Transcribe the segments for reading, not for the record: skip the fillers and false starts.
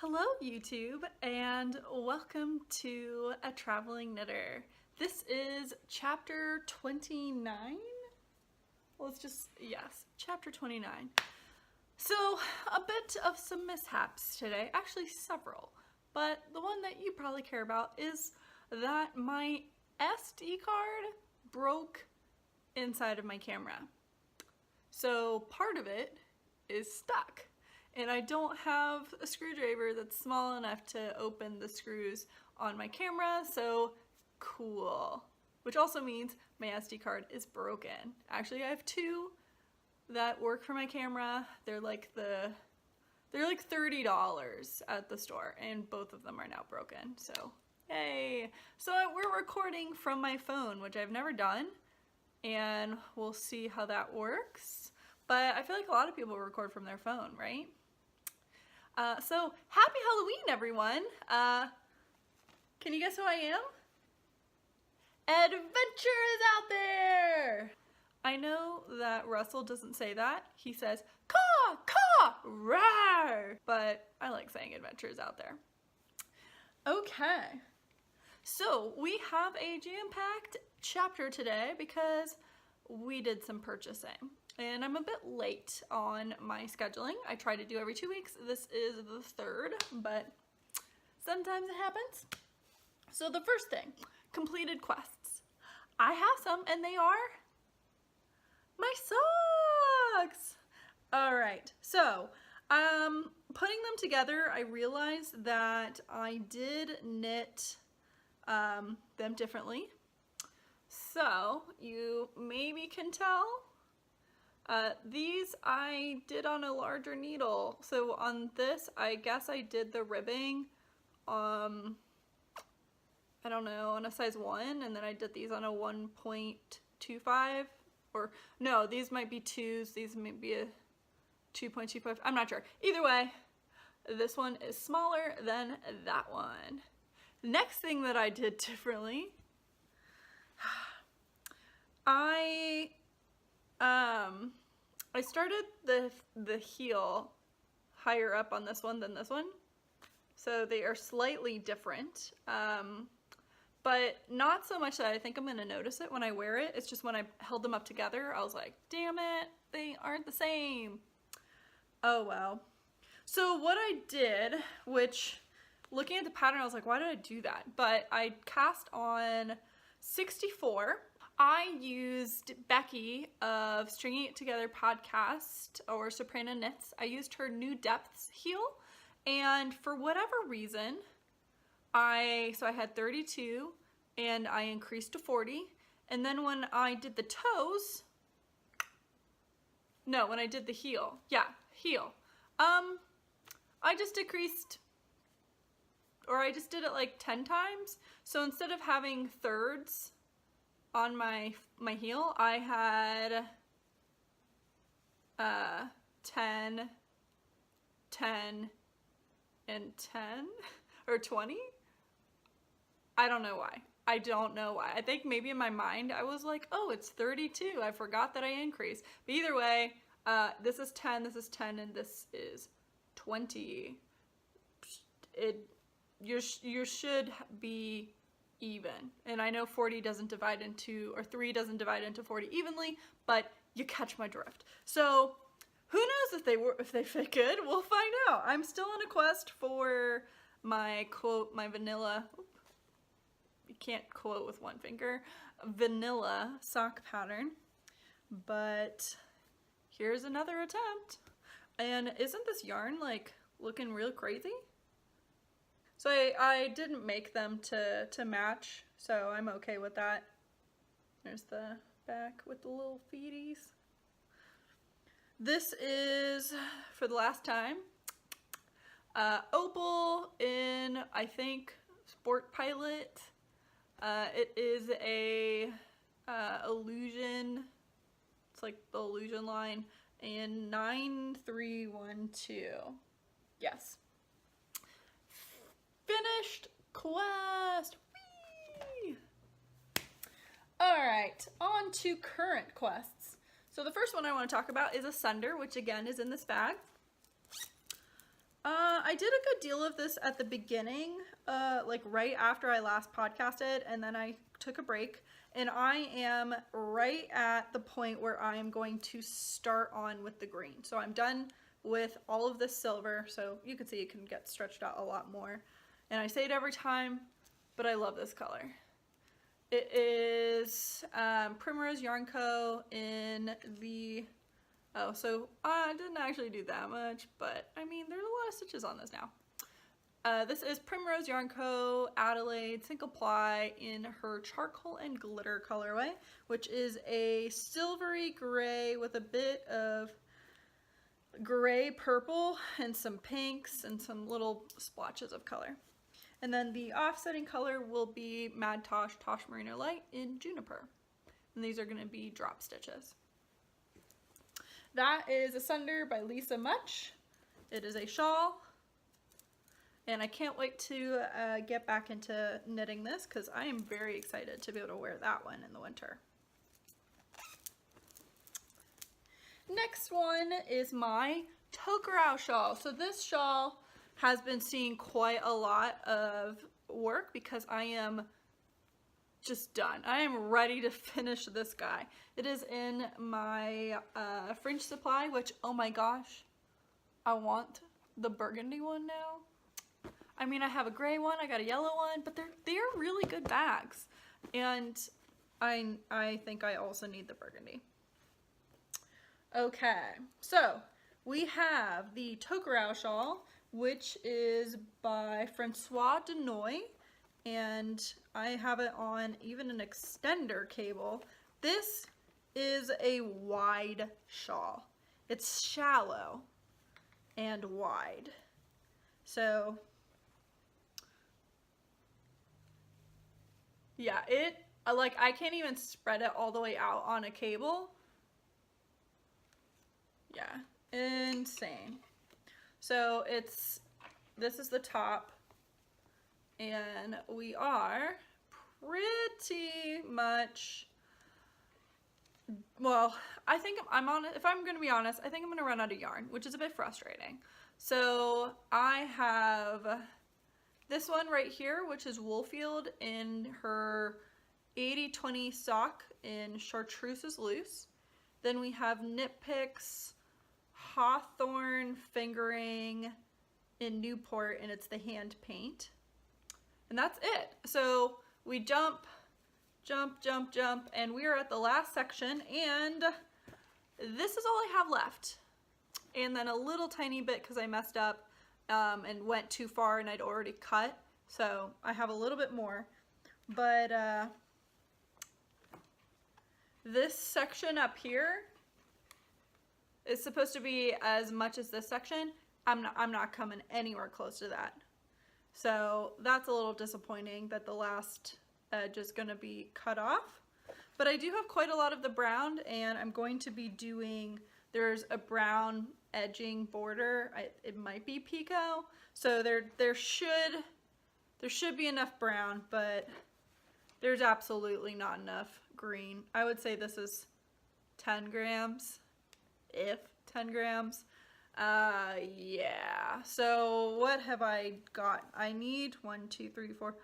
Hello YouTube and welcome to A Traveling Knitter. This is chapter 29. Chapter 29. So a bit of some mishaps today, actually several, but the one that you probably care about is that my SD card broke inside of my camera. So part of it is stuck. And I don't have a screwdriver that's small enough to open the screws on my camera, so cool. Which also means my SD card is broken. Actually, I have two that work for my camera. They're like $30 at the store, and both of them are now broken, so yay. So we're recording from my phone, which I've never done, and we'll see how that works. But I feel like a lot of people record from their phone, right? So happy Halloween, everyone. Can you guess who I am? Adventure is out there. I know that Russell doesn't say that. He says, caw, caw, rawr. But I like saying adventure is out there. Okay. So we have a jam-packed chapter today because we did some purchasing. And I'm a bit late on my scheduling. I try to do every 2 weeks. This is the third, but sometimes it happens. So the first thing, completed quests. I have some, and they are my socks. All right, so putting them together, I realized that I did knit them differently. So you maybe can tell. These I did on a larger needle. So on this, I guess I did the ribbing, I don't know, on a size 1, and then I did these on a 1.25, or no, these might be 2s, these might be a 2.25, I'm not sure. Either way, this one is smaller than that one. Next thing that I did differently, I started the heel higher up on this one than this one, so they are slightly different, but not so much that I think I'm going to notice it when I wear it. It's just when I held them up together, I was like, damn it, they aren't the same. Oh well. So what I did, which looking at the pattern, I was like, why did I do that? But I cast on 64. I used Becky of Stringing It Together podcast, or Soprano Knits. I used her New Depths heel, and for whatever reason, I had 32 and I increased to 40, and then when I did the toes, no, when I did the heel, heel, I just decreased, or I just did it like 10 times. So instead of having thirds on my heel, I had 10, 10, and 10, or 20. I don't know why. I don't know why. I think maybe in my mind I was like, oh, it's 32. I forgot that I increased. But either way, this is 10, this is 10, and this is 20. You should be even. And I know 40 doesn't divide into, or 3 doesn't divide into 40 evenly, but you catch my drift. So who knows if they fit good? We'll find out. I'm still on a quest for my quote, my vanilla, you can't quote with one finger, vanilla sock pattern, but here's another attempt. And isn't this yarn like looking real crazy? So I didn't make them to match, so I'm okay with that. There's the back with the little feeties. This is, for the last time, Opal in, I think, Sportspilot. It is a Illusion, it's like the Illusion line, and 9312. Yes. Finished quest. Whee! All right, on to current quests. So the first one I want to talk about is Asunder, which again is in this bag. I did a good deal of this at the beginning, like right after I last podcasted, and then I took a break, and I am right at the point where I am going to start on with the green. So I'm done with all of this silver, so you can see it can get stretched out a lot more. And I say it every time, but I love this color. It is Primrose Yarn Co in the... Oh, so I didn't actually do that much, but I mean, there's a lot of stitches on this now. This is Primrose Yarn Co Adelaide single ply in her charcoal and glitter colorway, which is a silvery gray with a bit of gray purple and some pinks and some little splotches of color. And then the offsetting color will be Madelinetosh Tosh Merino Light in Juniper. And these are going to be drop stitches. That is Asunder by Lisa Mutch. It is a shawl, and I can't wait to get back into knitting this because I am very excited to be able to wear that one in the winter. Next one is my Tokerau shawl. So this shawl has been seeing quite a lot of work because I am just done. I am ready to finish this guy. It is in my fringe supply, which, oh my gosh, I want the burgundy one now. I mean, I have a gray one, I got a yellow one, but they're really good bags. And I think I also need the burgundy. Okay, so we have the Tokerau shawl, which is by Fracoise Danoy. And I have it on even an extender cable. This is a wide shawl. It's shallow and wide. So yeah, I can't even spread it all the way out on a cable. Yeah, insane. So this is the top. And we are pretty much, well, I think if I'm going to be honest, I think I'm going to run out of yarn, which is a bit frustrating. So I have this one right here, which is Woolfield in her 80/20 sock in Chartreuse loose. Then we have Knit Picks Hawthorne fingering in Newport, and it's the hand paint. And that's it. So we jump, and we are at the last section, and this is all I have left. And then a little tiny bit because I messed up and went too far and I'd already cut. So I have a little bit more. But this section up here is supposed to be as much as this section. I'm not coming anywhere close to that. So that's a little disappointing that the last edge is going to be cut off. But I do have quite a lot of the brown, and I'm going to be doing, there's a brown edging border. It might be Pico. So there should be enough brown, but there's absolutely not enough green. I would say this is 10 grams, if 10 grams. Yeah, so what have I got? I need 1, 2, 3, 4.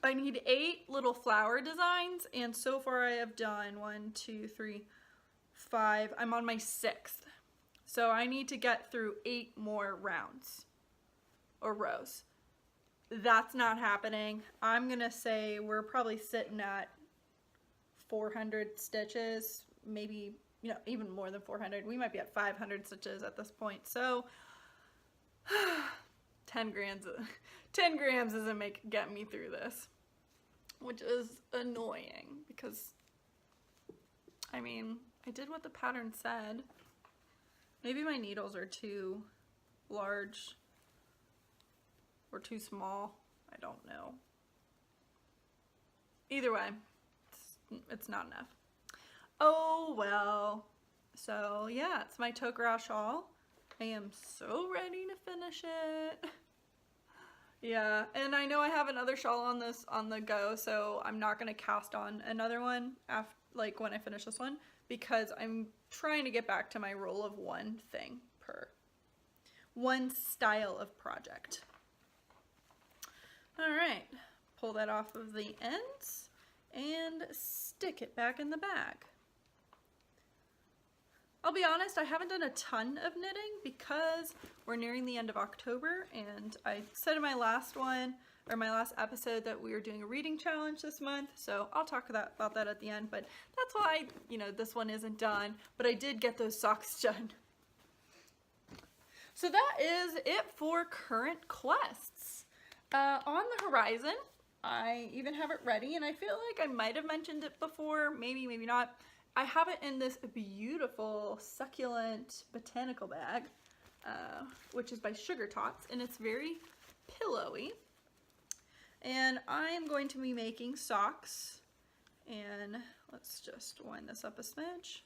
I need 8 little flower designs, and so far I have done 1, 2, 3, 5. I'm on my 6th. So I need to get through 8 more rounds or rows. That's not happening. I'm gonna say we're probably sitting at 400 stitches, maybe, you know, even more than 400. We might be at 500 stitches at this point. So 10 grams isn't get me through this, which is annoying because, I mean, I did what the pattern said. Maybe my needles are too large or too small. I don't know. Either way, it's not enough. Oh well. So yeah, it's my Tokerau shawl. I am so ready to finish it. Yeah, and I know I have another shawl on the go, so I'm not gonna cast on another one after, like, when I finish this one, because I'm trying to get back to my rule of one thing per one style of project. All right, pull that off of the ends and stick it back in the bag. I'll be honest, I haven't done a ton of knitting because we're nearing the end of October, and I said in my last one, or my last episode, that we were doing a reading challenge this month, so I'll talk about that at the end, but that's why, you know, this one isn't done, but I did get those socks done. So that is it for current quests. On the horizon, I even have it ready, and I feel like I might have mentioned it before, maybe, maybe not. I have it in this beautiful succulent botanical bag, which is by Sugar Tots, and it's very pillowy. And I'm going to be making socks, and let's just wind this up a smidge.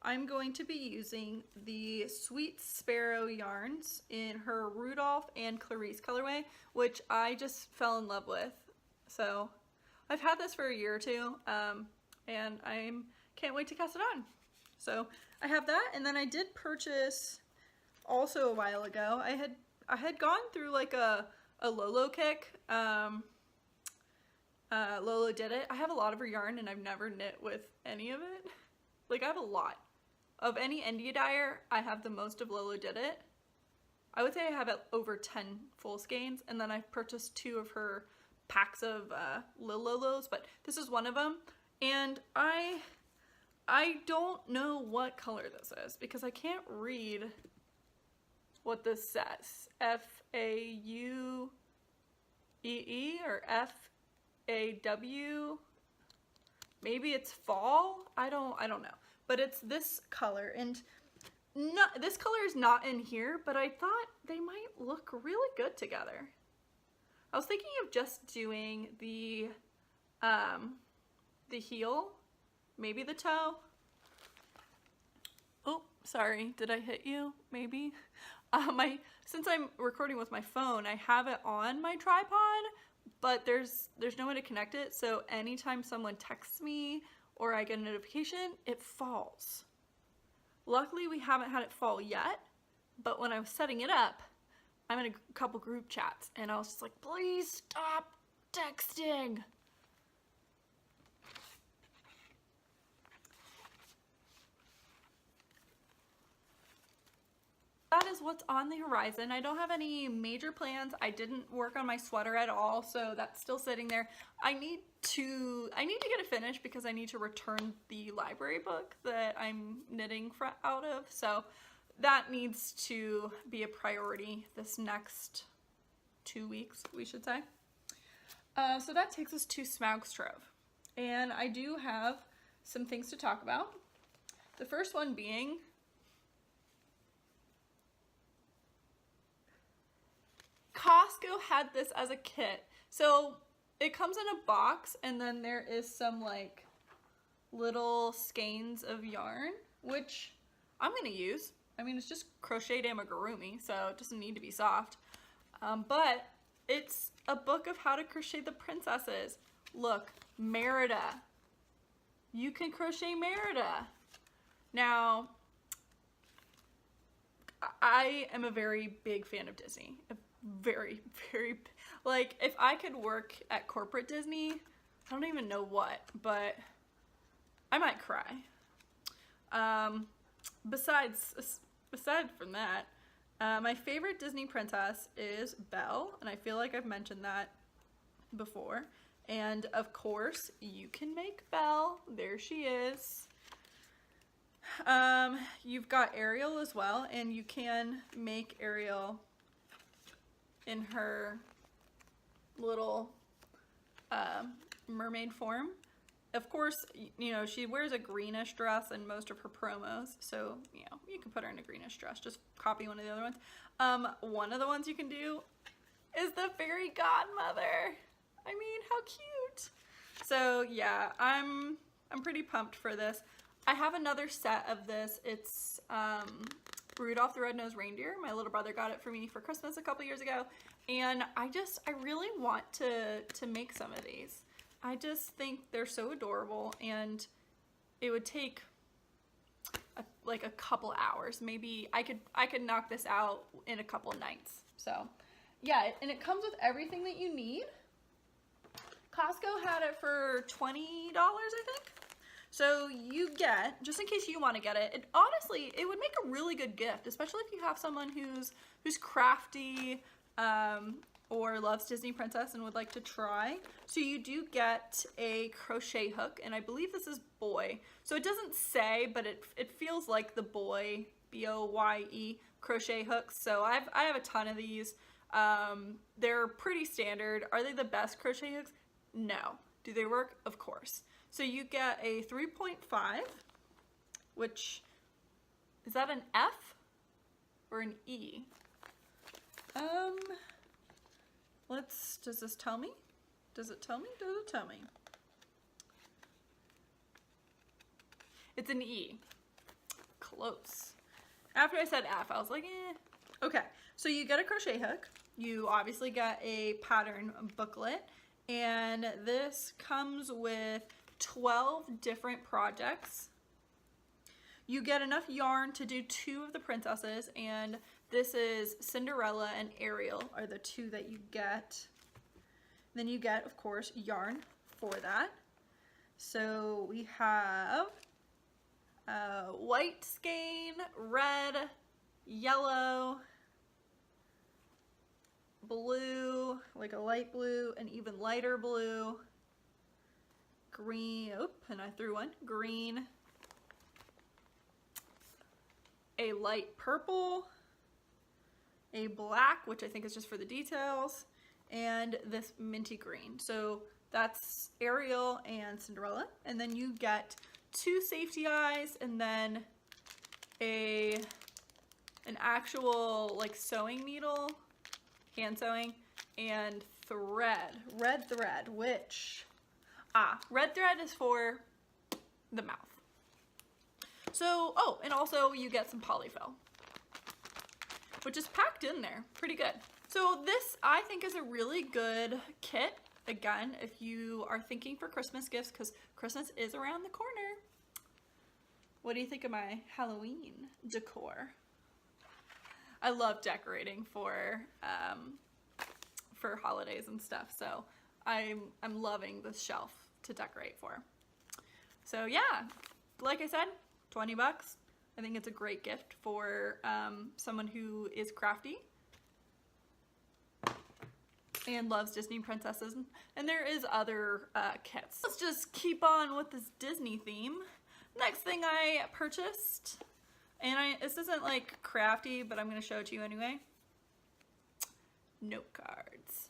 I'm going to be using the Sweet Sparrow yarns in her Rudolph and Clarice colorway, which I just fell in love with. So I've had this for a year or two, and I can't wait to cast it on. So I have that, and then I did purchase also a while ago. I had gone through like a Lolo kick. Lolo did it. I have a lot of her yarn, and I've never knit with any of it. Like, I have a lot. Of any India dyer, I have the most of Lolo did it. I would say I have over 10 full skeins, and then I've purchased 2 of her packs of Lolos, but this is one of them. And I don't know what color this is because I can't read what this says. F-A-U-E-E or F-A-W. Maybe it's fall. I don't know. But it's this color, and this color is not in here, but I thought they might look really good together. I was thinking of just doing the heel, maybe the toe. Oh, sorry, did I hit you? Maybe. Since I'm recording with my phone, I have it on my tripod, but there's no way to connect it, so anytime someone texts me or I get a notification, it falls. Luckily, we haven't had it fall yet, but when I was setting it up, I'm in a couple group chats, and I was just like, please stop texting. That is what's on the horizon. I don't have any major plans. I didn't work on my sweater at all, so that's still sitting there. I need to get it finished because I need to return the library book that I'm knitting out of, so that needs to be a priority this next 2 weeks, we should say. So that takes us to Smaug's Trove, and I do have some things to talk about. The first one being Costco had this as a kit. So it comes in a box, and then there is some like little skeins of yarn, which I'm gonna use. I mean, it's just crocheted amigurumi, so it doesn't need to be soft. But it's a book of how to crochet the princesses. Look, Merida. You can crochet Merida. Now, I am a very big fan of Disney. Very, very, like, if I could work at corporate Disney, I don't even know what, but I might cry. Aside from that, my favorite Disney princess is Belle, and I feel like I've mentioned that before. And of course, you can make Belle. There she is. You've got Ariel as well, and you can make Ariel in her little mermaid form. Of course, you know, she wears a greenish dress in most of her promos, so, you know, you can put her in a greenish dress. Just copy one of the other ones. One of the ones you can do is the fairy godmother. I mean, how cute. So, yeah, I'm pretty pumped for this. I have another set of this. It's Rudolph the Red-Nosed Reindeer. My little brother got it for me for Christmas a couple years ago, and I really want to make some of these. I just think they're so adorable, and it would take like a couple hours. Maybe I could knock this out in a couple nights. So yeah, and it comes with everything that you need. Costco had it for $20, I think. So you get, just in case you want to get it, honestly, it would make a really good gift, especially if you have someone who's crafty, or loves Disney Princess and would like to try. So you do get a crochet hook, and I believe this is boy. So it doesn't say, but it feels like the boy, B-O-Y-E, crochet hooks. So I have a ton of these. They're pretty standard. Are they the best crochet hooks? No. Do they work? Of course. So you get a 3.5, which, is that an F or an E? Does this tell me? Does it tell me? Does it tell me? It's an E. Close. After I said F, I was like, eh. Okay, so you get a crochet hook. You obviously get a pattern booklet, and this comes with 12 different projects. You get enough yarn to do 2 of the princesses, and this is Cinderella and Ariel are the 2 that you get. Then you get, of course, yarn for that. So we have white skein, red, yellow, blue, like a light blue, an even lighter blue, green, oh, and I threw one, green, a light purple, a black, which I think is just for the details, and this minty green. So that's Ariel and Cinderella. And then you get 2 safety eyes, and then an actual like sewing needle, hand sewing, and thread, red thread, which, red thread is for the mouth. So, oh, and also you get some polyfill, which is packed in there, pretty good. So this, I think, is a really good kit, again, if you are thinking for Christmas gifts, because Christmas is around the corner. What do you think of my Halloween decor? I love decorating for holidays and stuff, so I'm loving this shelf to decorate for. So yeah, like I said, 20 bucks. I think it's a great gift for someone who is crafty and loves Disney princesses, and there is other kits. Let's just keep on with this Disney theme. Next thing I purchased, and this isn't like crafty, but I'm going to show it to you anyway. Note cards.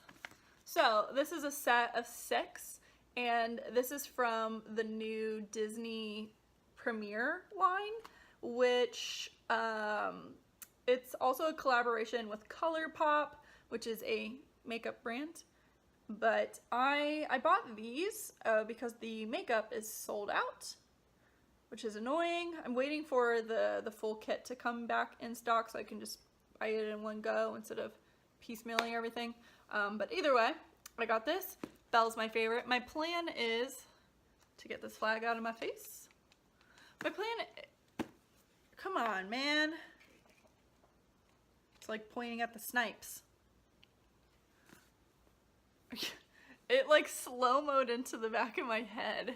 So this is a set of 6, and this is from the new Disney Premier line, which it's also a collaboration with ColourPop, which is a makeup brand. But I bought these because the makeup is sold out, which is annoying. I'm waiting for the full kit to come back in stock so I can just buy it in one go instead of piecemealing everything. But either way, I got this. Belle's my favorite. My plan is to get this flag out of my face. My plan, come on, man. It's like pointing at the snipes. It like slow-moed into the back of my head.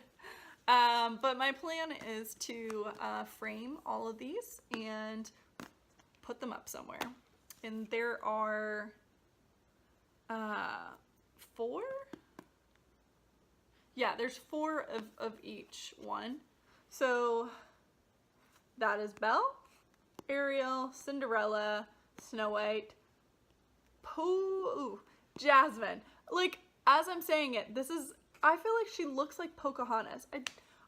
But my plan is to frame all of these and put them up somewhere. And there are 4? Yeah, there's 4 of each one. So that is Belle, Ariel, Cinderella, Snow White, Jasmine. Like, as I'm saying it, this is, I feel like she looks like Pocahontas.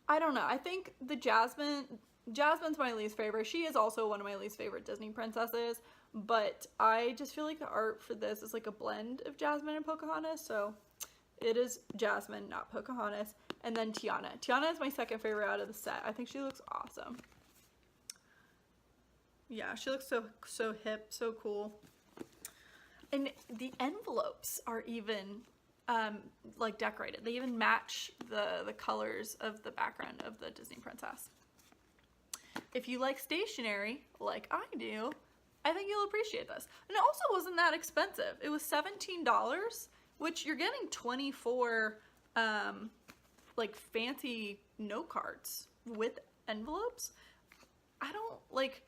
I don't know. I think the Jasmine's my least favorite. She is also one of my least favorite Disney princesses, but I just feel like the art for this is like a blend of Jasmine and Pocahontas, so it is Jasmine, not Pocahontas. And then Tiana. Tiana is my second favorite out of the set. I think she looks awesome. Yeah, she looks so hip, so cool. And the envelopes are even like decorated. They even match the colors of the background of the Disney princess. if you like stationery like I do, I think you'll appreciate this. And it also wasn't that expensive. It was $17, which you're getting 24 like fancy note cards with envelopes. I don't like,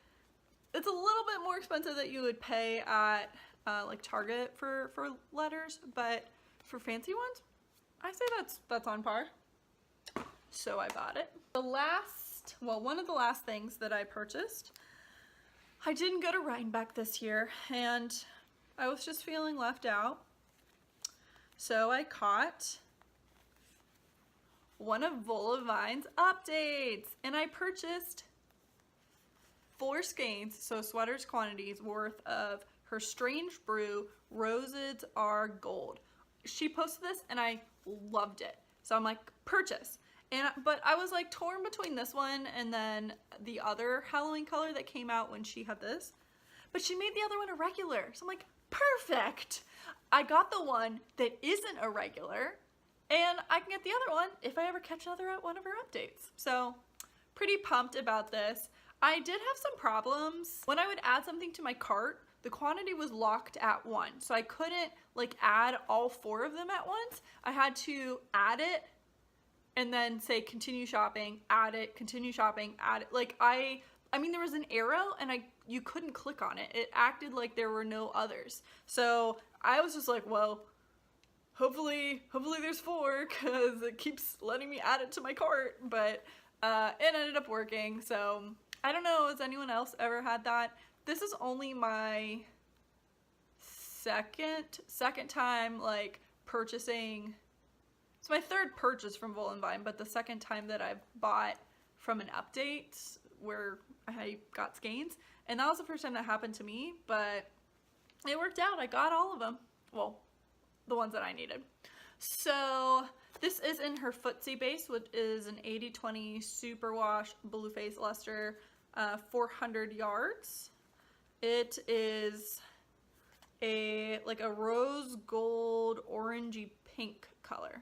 it's a little bit more expensive that you would pay at like Target for letters, but for fancy ones, I say that's on par. So I bought it. One of the last things that I purchased, I didn't go to Rhinebeck this year and I was just feeling left out. So I caught one of Voolenvine's updates and I purchased 4 skeins, so sweaters quantities worth of her Strange Brew Roses Are Gold. She posted this and I loved it. So I'm like, purchase. But I was like torn between this one and then the other Halloween color that came out when she had this. But she made the other one a regular. So I'm like, perfect. I got the one that isn't a regular and I can get the other one if I ever catch another at one of her updates. So pretty pumped about this. I did have some problems. When I would add something to my cart, the quantity was locked at 1. So I couldn't like add all 4 of them at once. I had to add it and then say continue shopping, add it, continue shopping, add it. Like I mean there was an arrow and you couldn't click on it. It acted like there were no others. So I was just like, well, hopefully there's 4 because it keeps letting me add it to my cart. But it ended up working. So I don't know, has anyone else ever had that? This is only my second time like purchasing. It's my 3rd purchase from Voolenvine, but the 2nd time that I've bought from an update where I got skeins. And that was the first time that happened to me, but it worked out. I got all of them. Well, the ones that I needed. So this is in her Footsie base, which is an 80/20 superwash blue face luster, 400 yards. It is like a rose gold orangey pink color.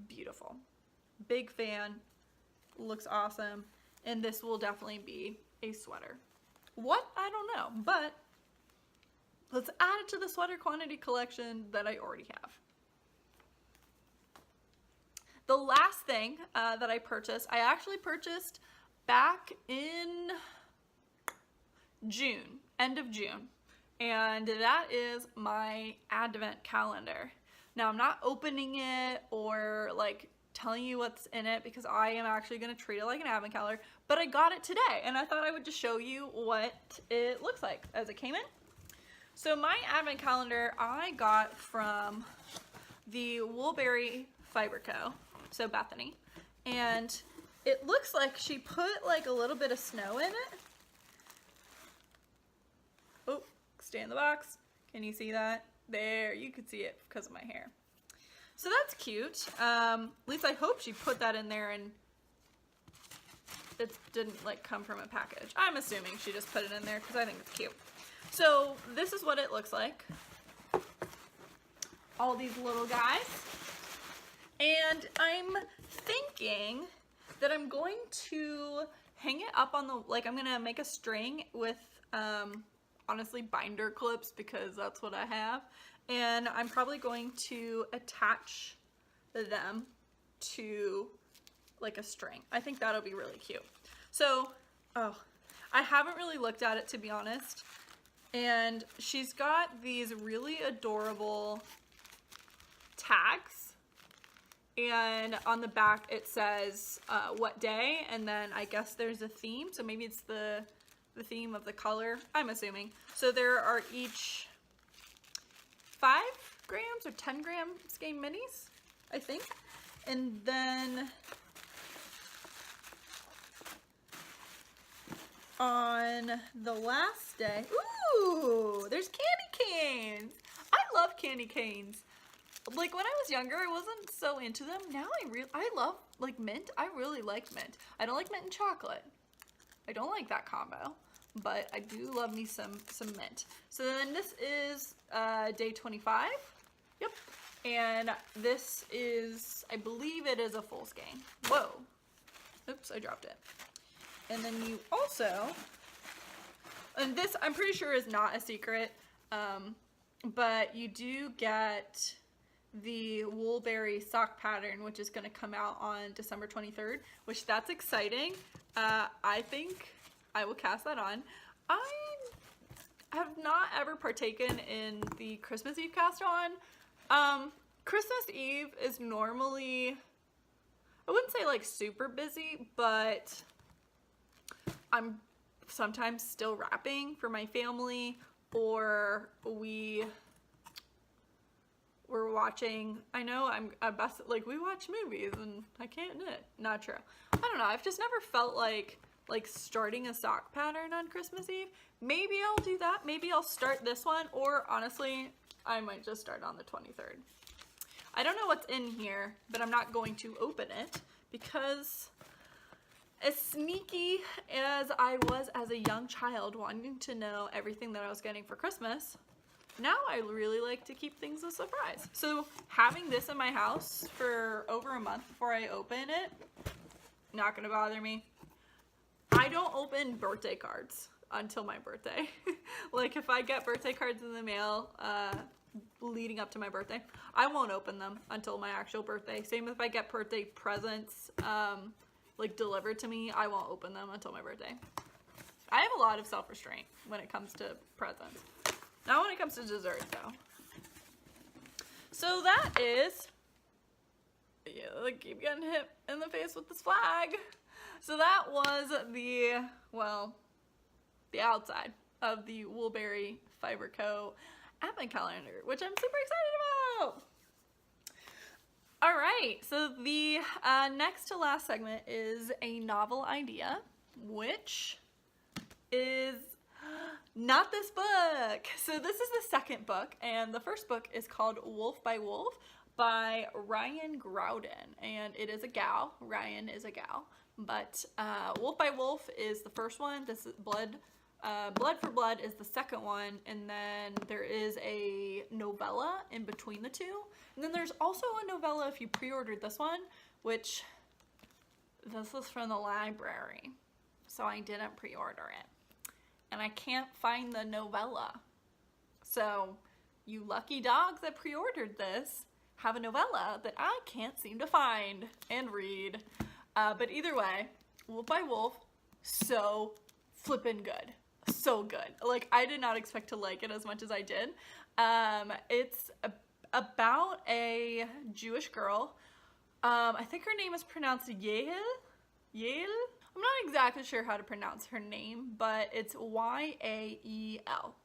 Beautiful. Big fan. Looks awesome. And this will definitely be a sweater. What? I don't know. But let's add it to the sweater quantity collection that I already have. The last thing that I purchased, I actually purchased back in June, end of June. And that is my advent calendar. Now I'm not opening it or like telling you what's in it because I am actually going to treat it like an advent calendar, but I got it today and I thought I would just show you what it looks like as it came in. So my advent calendar I got from the Woolberry Fiber Co, so Bethany, and it looks like she put like a little bit of snow in it. Oh, stay in the box. Can you see that? There, you could see it because of my hair. So that's cute. At least I hope she put that in there and it didn't like come from a package. I'm assuming she just put it in there because I think it's cute. So this is what it looks like. All these little guys. And I'm thinking that I'm going to hang it up on the, like I'm going to make a string with honestly binder clips because that's what I have, and I'm probably going to attach them to like a string. I think that'll be really cute. So I haven't really looked at it to be honest, and she's got these really adorable tags, and on the back it says what day, and then I guess there's a theme, so maybe it's the theme of the color, I'm assuming. So there are each 5 grams or 10 gram skein minis, I think. And then on the last day, ooh, there's candy canes. I love candy canes. Like when I was younger, I wasn't so into them. Now I love like mint. I really like mint. I don't like mint and chocolate. I don't like that combo, but I do love me some mint. So then this is day 25. Yep. And this is, I believe it is a full skein. Whoa. Oops, I dropped it. And then you also, and this I'm pretty sure is not a secret, but you do get the Woolberry sock pattern, which is going to come out on December 23rd, which that's exciting. I think I will cast that on. I have not ever partaken in the Christmas Eve cast on. Christmas Eve is normally, I wouldn't say like super busy, but I'm sometimes still wrapping for my family, or we're watching, I know I'm best, like we watch movies and I can't knit. Not true. I don't know. I've just never felt like starting a sock pattern on Christmas Eve. Maybe I'll do that. Maybe I'll start this one, or honestly, I might just start on the 23rd. I don't know what's in here, but I'm not going to open it because as sneaky as I was as a young child wanting to know everything that I was getting for Christmas, now I really like to keep things a surprise. So having this in my house for over a month before I open it, not gonna bother me. I don't open birthday cards until my birthday. Like if I get birthday cards in the mail leading up to my birthday, I won't open them until my actual birthday. Same if I get birthday presents like delivered to me, I won't open them until my birthday. I have a lot of self-restraint when it comes to presents. Not when it comes to dessert though. So that is, yeah, like keep getting hit in the face with this flag. So that was the, well, the outside of the Woolberry Fiber Co advent calendar, which I'm super excited about. All right, so the next to last segment is a novel idea, which is not this book. So this is the second book, and the first book is called Wolf by Wolf by Ryan Groudon, and it is a gal. Ryan is a gal, but Wolf by Wolf is the first one. This is Blood for Blood is the second one, and then there is a novella in between the two. And then there's also a novella if you pre-ordered this one, which this is from the library, so I didn't pre-order it. And I can't find the novella. So you lucky dogs that pre-ordered this have a novella that I can't seem to find and read. But either way, Wolf by Wolf, so flippin' good. So good. Like, I did not expect to like it as much as I did. It's about a Jewish girl. I think her name is pronounced Yael. I'm not exactly sure how to pronounce her name, but it's Y-A-E-L.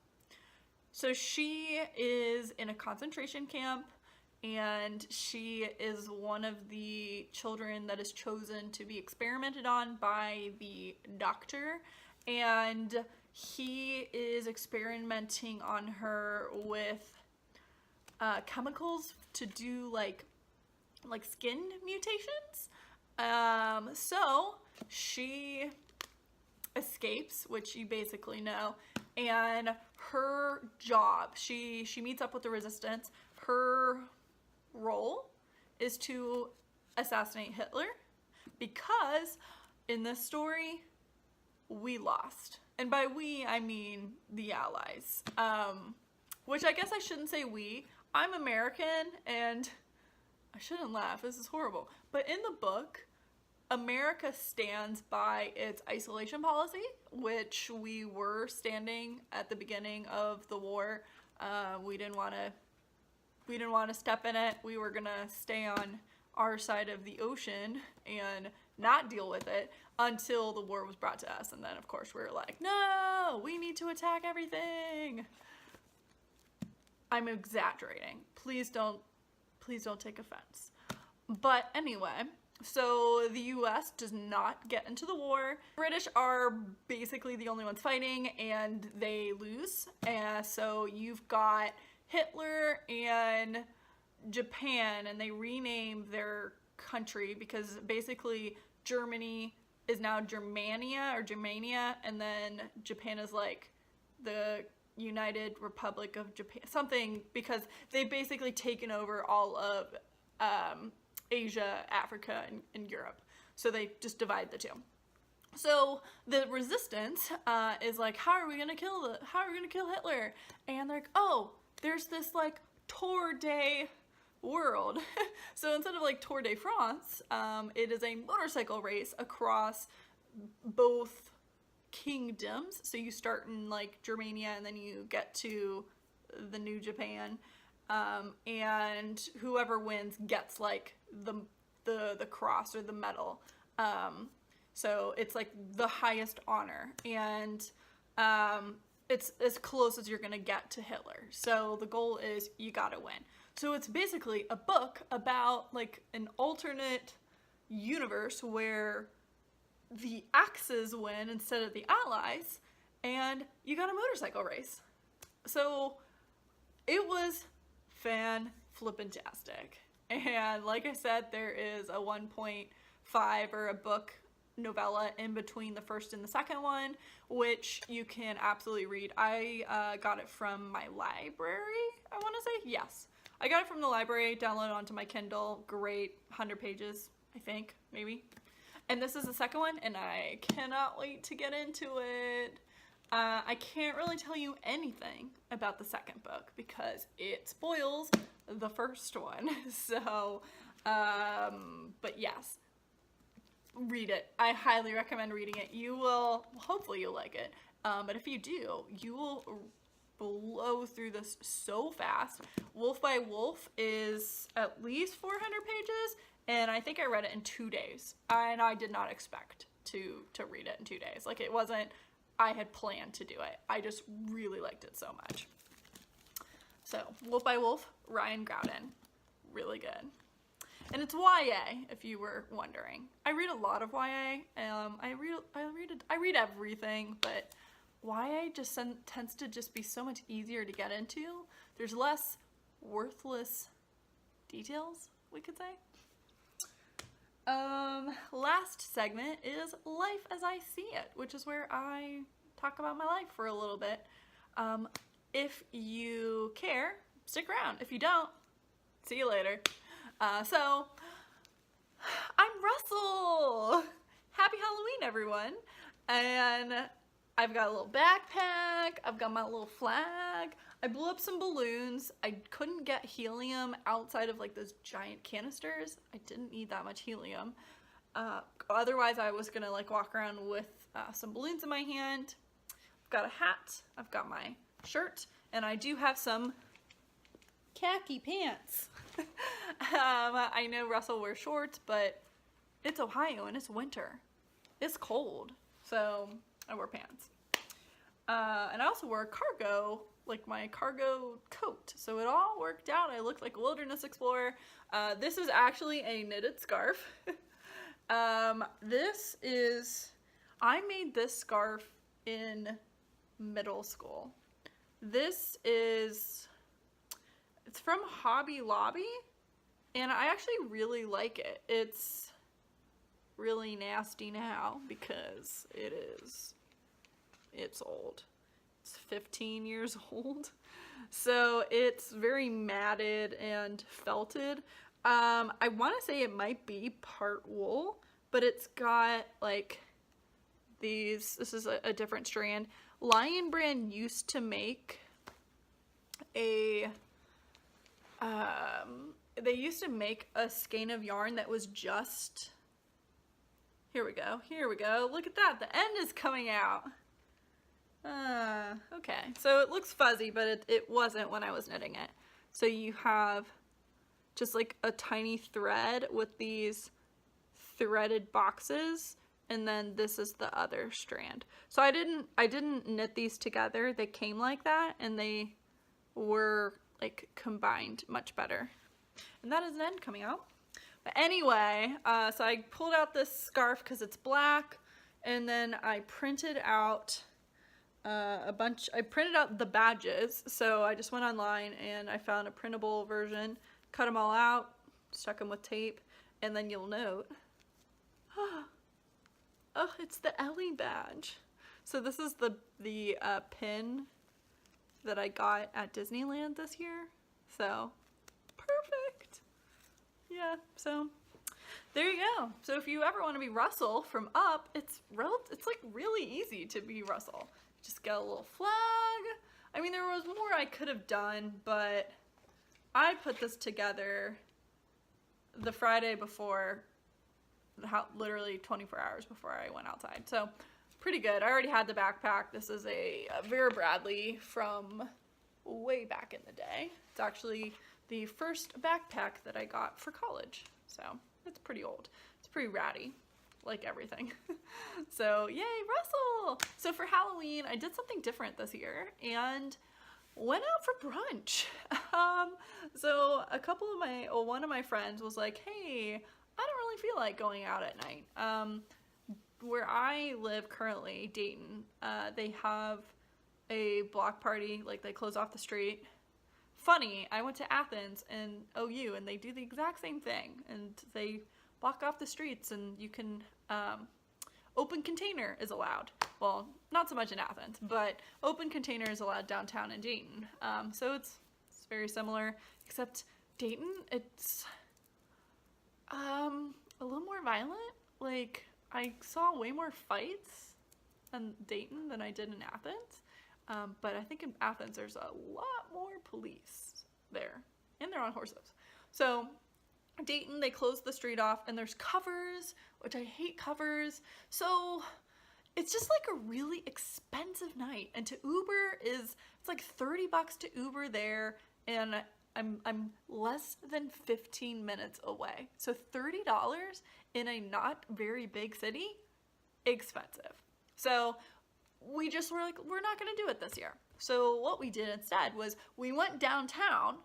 So she is in a concentration camp, and she is one of the children that is chosen to be experimented on by the doctor, and he is experimenting on her with chemicals to do like skin mutations. So she escapes, which you basically know, and her job, she meets up with the resistance. Her role is to assassinate Hitler, because in this story we lost, and by we I mean the Allies, which I guess I shouldn't say we. I'm American, and I shouldn't laugh, this is horrible, but in the book America stands by its isolation policy, which we were standing at the beginning of the war. We didn't want to step in it. We were gonna stay on our side of the ocean and not deal with it until the war was brought to us. And then of course we were like, no, we need to attack everything. I'm exaggerating. Please don't take offense. But anyway, so the US does not get into the war. British are basically the only ones fighting, and they lose. And so you've got Hitler and Japan, and they rename their country because basically Germany is now Germania, and then Japan is like the United Republic of Japan, something, because they've basically taken over all of Asia, Africa, and Europe. So they just divide the two. So the resistance is like, how are we gonna kill Hitler? And they're like, oh, there's this like Tour de world. So instead of like Tour de France, it is a motorcycle race across both kingdoms. So you start in like Germania and then you get to the New Japan, and whoever wins gets like the cross or the medal. So it's like the highest honor, and it's as close as you're gonna get to Hitler. So the goal is you gotta win. So it's basically a book about like an alternate universe where the Axis win instead of the Allies, and you got a motorcycle race. So it was fan-flippin-tastic. And like I said, there is a 1.5 or a book novella in between the first and the second one, which you can absolutely read. I got it from my library, I want to say. Yes. I got it from the library, downloaded onto my Kindle. Great. 100 pages, I think, maybe. And this is the second one, and I cannot wait to get into it. I can't really tell you anything about the second book because it spoils the first one. So, but yes, read it. I highly recommend reading it. You will, hopefully you'll like it. But if you do, you will blow through this so fast. Wolf by Wolf is at least 400 pages, and I think I read it in 2 days. And I did not expect to read it in 2 days. Like, it wasn't, I had planned to do it. I just really liked it so much. So, Wolf by Wolf, Ryan Groudon. Really good. And it's YA, if you were wondering. I read a lot of YA. I read everything, but YA just tends to just be so much easier to get into. There's less worthless details, we could say. Last segment is Life as I See It, which is where I talk about my life for a little bit. If you care, stick around. If you don't, see you later. So, I'm Russell! Happy Halloween, everyone! And I've got a little backpack, I've got my little flag, I blew up some balloons. I couldn't get helium outside of like those giant canisters. I didn't need that much helium. Otherwise I was gonna like walk around with some balloons in my hand. I've got a hat, I've got my shirt, and I do have some khaki pants. I know Russell wears shorts, but it's Ohio and it's winter. It's cold, so I wear pants. And I also wore cargo, like my cargo coat. So it all worked out. I looked like a wilderness explorer. This is actually a knitted scarf. I made this scarf in middle school. It's from Hobby Lobby, and I actually really like it. It's really nasty now because it's old. It's 15 years old. So it's very matted and felted. I want to say it might be part wool, but it's got like this is a different strand. Lion Brand used to make a they used to make a skein of yarn that was just, here we go, look at that, the end is coming out. Okay, so it looks fuzzy, but it wasn't when I was knitting it. So you have just like a tiny thread with these threaded boxes, and then this is the other strand. So I didn't knit these together, they came like that, and they were like combined much better. And that is an end coming out. But anyway, so I pulled out this scarf because it's black, and then I printed out I printed out the badges. So I just went online and I found a printable version, cut them all out, stuck them with tape, and then you'll note, oh, it's the Ellie badge. So this is the pin that I got at Disneyland this year. So perfect. Yeah, so there you go. So if you ever want to be Russell from up, it's like really easy to be Russell. Just get a little flag. I mean, there was more I could have done, but I put this together the Friday before, literally 24 hours before I went outside. So pretty good. I already had the backpack. This is a Vera Bradley from way back in the day. It's actually the first backpack that I got for college. So it's pretty old. It's pretty ratty, like everything. So yay, Russell! So for Halloween, I did something different this year and went out for brunch. So one of my friends was like, hey, I don't really feel like going out at night. Where I live currently, Dayton, they have a block party, like they close off the street. Funny, I went to Athens and OU and they do the exact same thing, and they block off the streets and you can, open container is allowed. Well, not so much in Athens, but open container is allowed downtown in Dayton. So it's very similar, except Dayton, it's a little more violent. Like, I saw way more fights in Dayton than I did in Athens. But I think in Athens there's a lot more police there, and they're on horses. So Dayton, they closed the street off, and there's covers, which I hate covers. So it's just like a really expensive night, and to Uber it's like 30 bucks to Uber there, and I'm less than 15 minutes away. So $30 in a not very big city, expensive. So we just were like, we're not gonna do it this year. So what we did instead was we went downtown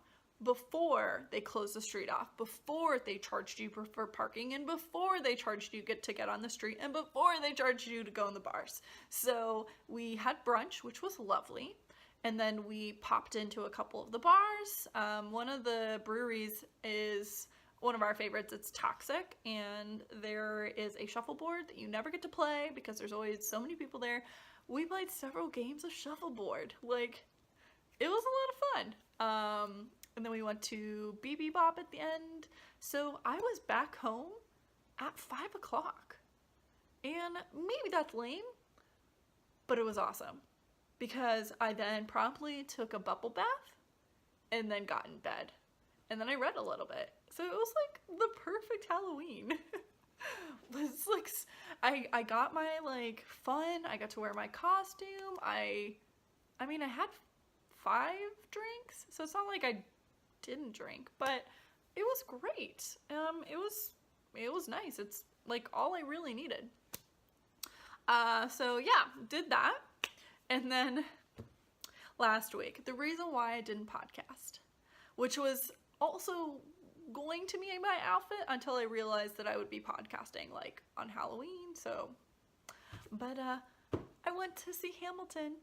before they closed the street off, before they charged you for parking, and before they charged you to get on the street, and before they charged you to go in the bars. So we had brunch, which was lovely, and then we popped into a couple of the bars. One of the breweries is one of our favorites. It's Toxic, and there is a shuffleboard that you never get to play because there's always so many people there. We played several games of shuffleboard. Like, it was a lot of fun. And then we went to BB Bop at the end. So I was back home at 5 o'clock. And maybe that's lame, but it was awesome. Because I then promptly took a bubble bath and then got in bed. And then I read a little bit. So it was like the perfect Halloween. It's like, I got my like fun. I got to wear my costume. I mean, I had 5 drinks, so it's not like I didn't drink, but it was great. It was nice. It's like all I really needed. So yeah, did that. And then last week, the reason why I didn't podcast, which was also going to be my outfit until I realized that I would be podcasting like on Halloween. So, but I went to see Hamilton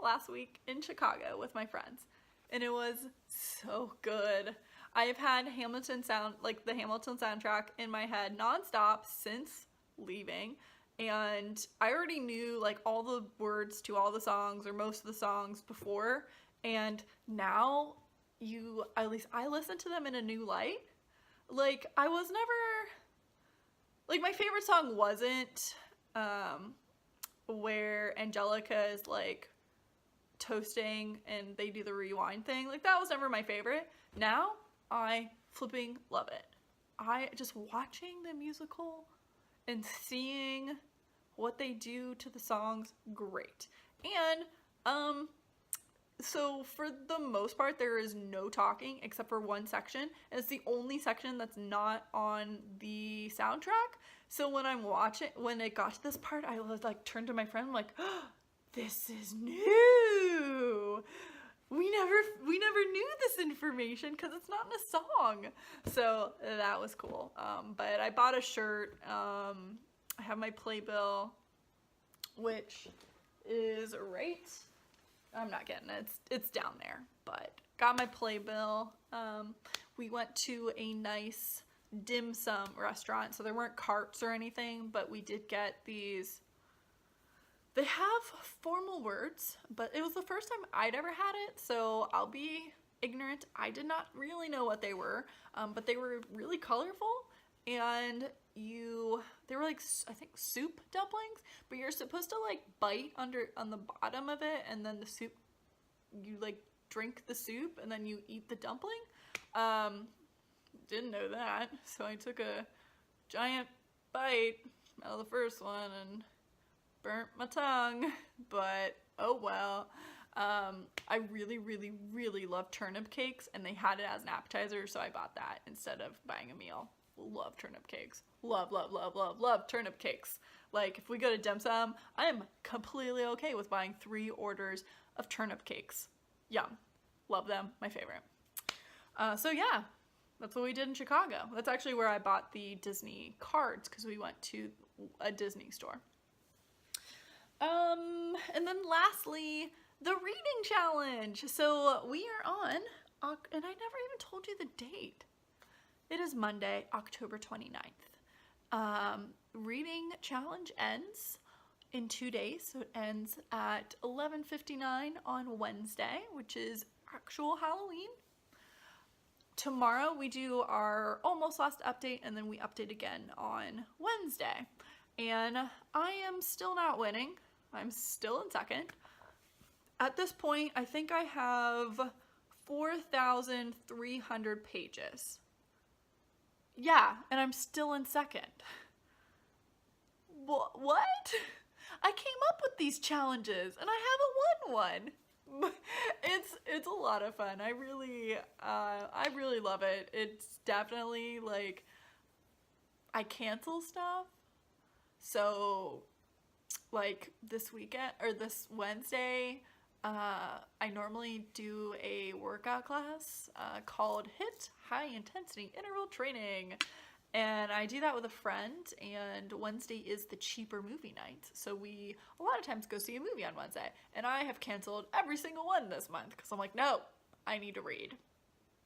last week in Chicago with my friends, and it was so good. I have had the Hamilton soundtrack in my head nonstop since leaving, and I already knew like all the words to all the songs or most of the songs before, and now at least I listen to them in a new light. Like, I was never, like, my favorite song wasn't where Angelica is like toasting and they do the rewind thing. Like, that was never my favorite. Now I flipping love it. I just watching the musical and seeing what they do to the songs, great. And so for the most part, there is no talking except for one section, and it's the only section that's not on the soundtrack. So when it got to this part, I was like, turned to my friend, I'm like, oh, this is new. We never knew this information because it's not in a song. So that was cool. But I bought a shirt. I have my playbill, which is right. I'm not getting it. It's down there, but got my playbill. We went to a nice dim sum restaurant, so there weren't carts or anything, but we did get these. They have formal words, but it was the first time I'd ever had it, so I'll be ignorant. I did not really know what they were, but they were really colorful, and they were like, I think soup dumplings, but you're supposed to like bite on the bottom of it, and then the soup, you like drink the soup and then you eat the dumpling. Didn't know that, so I took a giant bite out of the first one and burnt my tongue, but oh well. I really, really, really love turnip cakes, and they had it as an appetizer, so I bought that instead of buying a meal. Love turnip cakes. Love, love, love, love, love turnip cakes. Like, if we go to dim sum, I am completely okay with buying 3 orders of turnip cakes. Yum. Love them. My favorite. So yeah, that's what we did in Chicago. That's actually where I bought the Disney cards, because we went to a Disney store. And then lastly, the reading challenge. So we are on, and I never even told you the date. It is Monday, October 29th. Reading challenge ends in 2 days. So it ends at 11:59 on Wednesday, which is actual Halloween. Tomorrow we do our almost last update, and then we update again on Wednesday. And I am still not winning. I'm still in second. At this point, I think I have 4,300 pages. Yeah, and I'm still in second. What? I came up with these challenges, and I haven't won one. It's a lot of fun. I really love it. It's definitely like, I cancel stuff. So like this weekend or this Wednesday, I normally do a workout class called HIIT, High Intensity Interval Training. And I do that with a friend, and Wednesday is the cheaper movie night. So we, a lot of times, go see a movie on Wednesday. And I have canceled every single one this month, because I'm like, no, I need to read.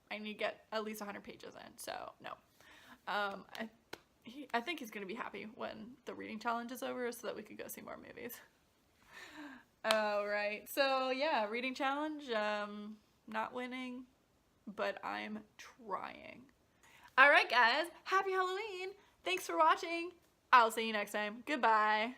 I need to get at least 100 pages in, so no. I think he's going to be happy when the reading challenge is over, so that we could go see more movies. Alright, so yeah, reading challenge, not winning, but I'm trying. Alright guys, happy Halloween! Thanks for watching. I'll see you next time. Goodbye.